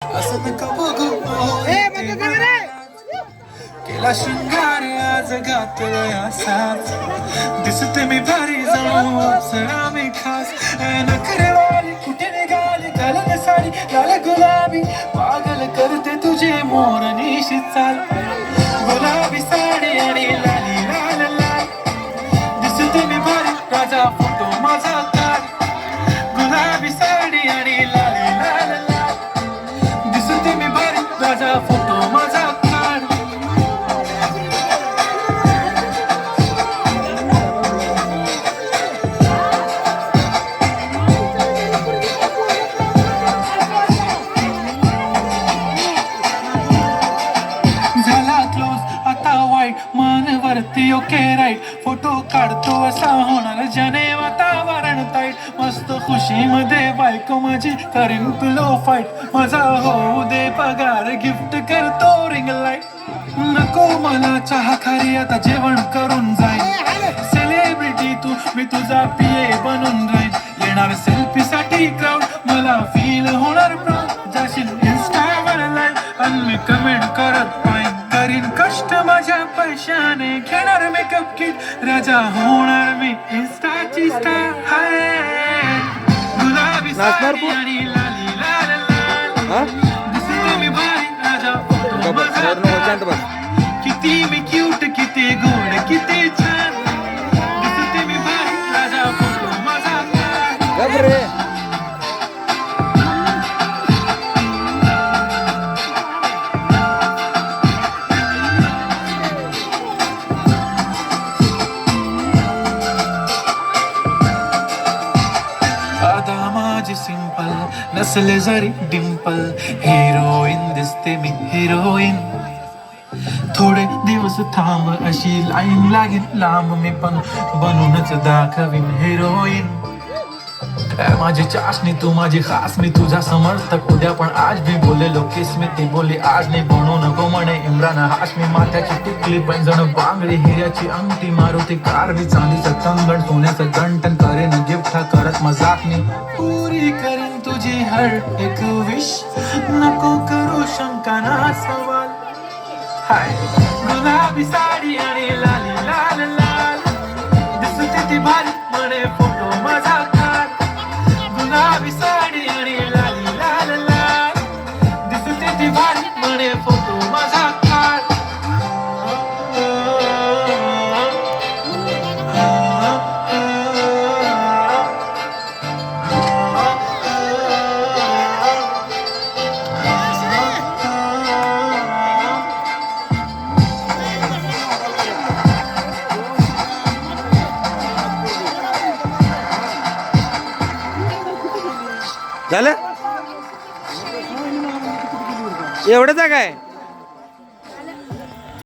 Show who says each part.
Speaker 1: असं नका बघू केला शृंगार आज गातोय असाच दिसते मी भारी जाणू सरा मी खास नखरेवाली कुठे निघाली घालून साडी लाल गुलाबी पागल करते तुझे मोर निशी चाल गुलाबी साडी आणि लाली लाल लाल दिसते मी भारी राजा फोटो माझा काढ गुलाबी साडी आणि लाली लाल लाल दिसते मी भारी राजा फोटो माझा काढ मानवरती ओके राईट फोटो काढतो असा होणार जने वातावरण ताईट मस्त खुशी मध्ये बायको माझी करीन पिलो फाईट माझा होऊ दे पगार गिफ्ट करतो रिंग लाईट नको मला चहा खारी आता जेवण करून जाईल सेलिब्रिटी तू मी तुझा पिये बनून राहील येणार सेल्फी साठी क्राऊड मला फील होणार प्राऊड जाशील इंस्टावर लाईव्ह आणि मी कमेंट करत पाहिजे करीन कष्ट माझ्या पैशाने घेणार मेकअप किट राजा होणार मी इंस्टाची स्टार हाय गुलाबी साडी आणि लाली लाल लाल दिसते मी भारी राजा किती मी क्यूट किती गोड किती छान दिसते मी भारी राजा फोटो माझा सिंपल नसले जरी डिंपल हिरोईन दिसते मी हिरोईन थोडे दिवस थांब अशी लाईन लागेल लांब मी पण बनूनच दाखवीन हिरोईन माझी चाशनी तू माझी खास मी तुझा समर्थक उद्या पण आज भी बोलेलो किस मी ती बोली आज नाही बनू नको म्हणे इम्रान हाशमी माथ्याची टिकली पैंजण बांगडी हिऱ्याची अंगठी मारुती कारवी चांदीचं कंगण सोन्याचं गंटन करेन गिफ्ट करत मजाक मी पुरी करीन तुझी हर एक विश नको करू शंका ना सवाल हाय गुलाबी साडी आणि लाली लाल लाल दिसते ती भारी म्हणे फोटो माझा गुलाबी साडी आणि लाली लाल लाल दिसते ती भारी म्हणे फोटो माझा काढ
Speaker 2: झालं एवढंच आहे काय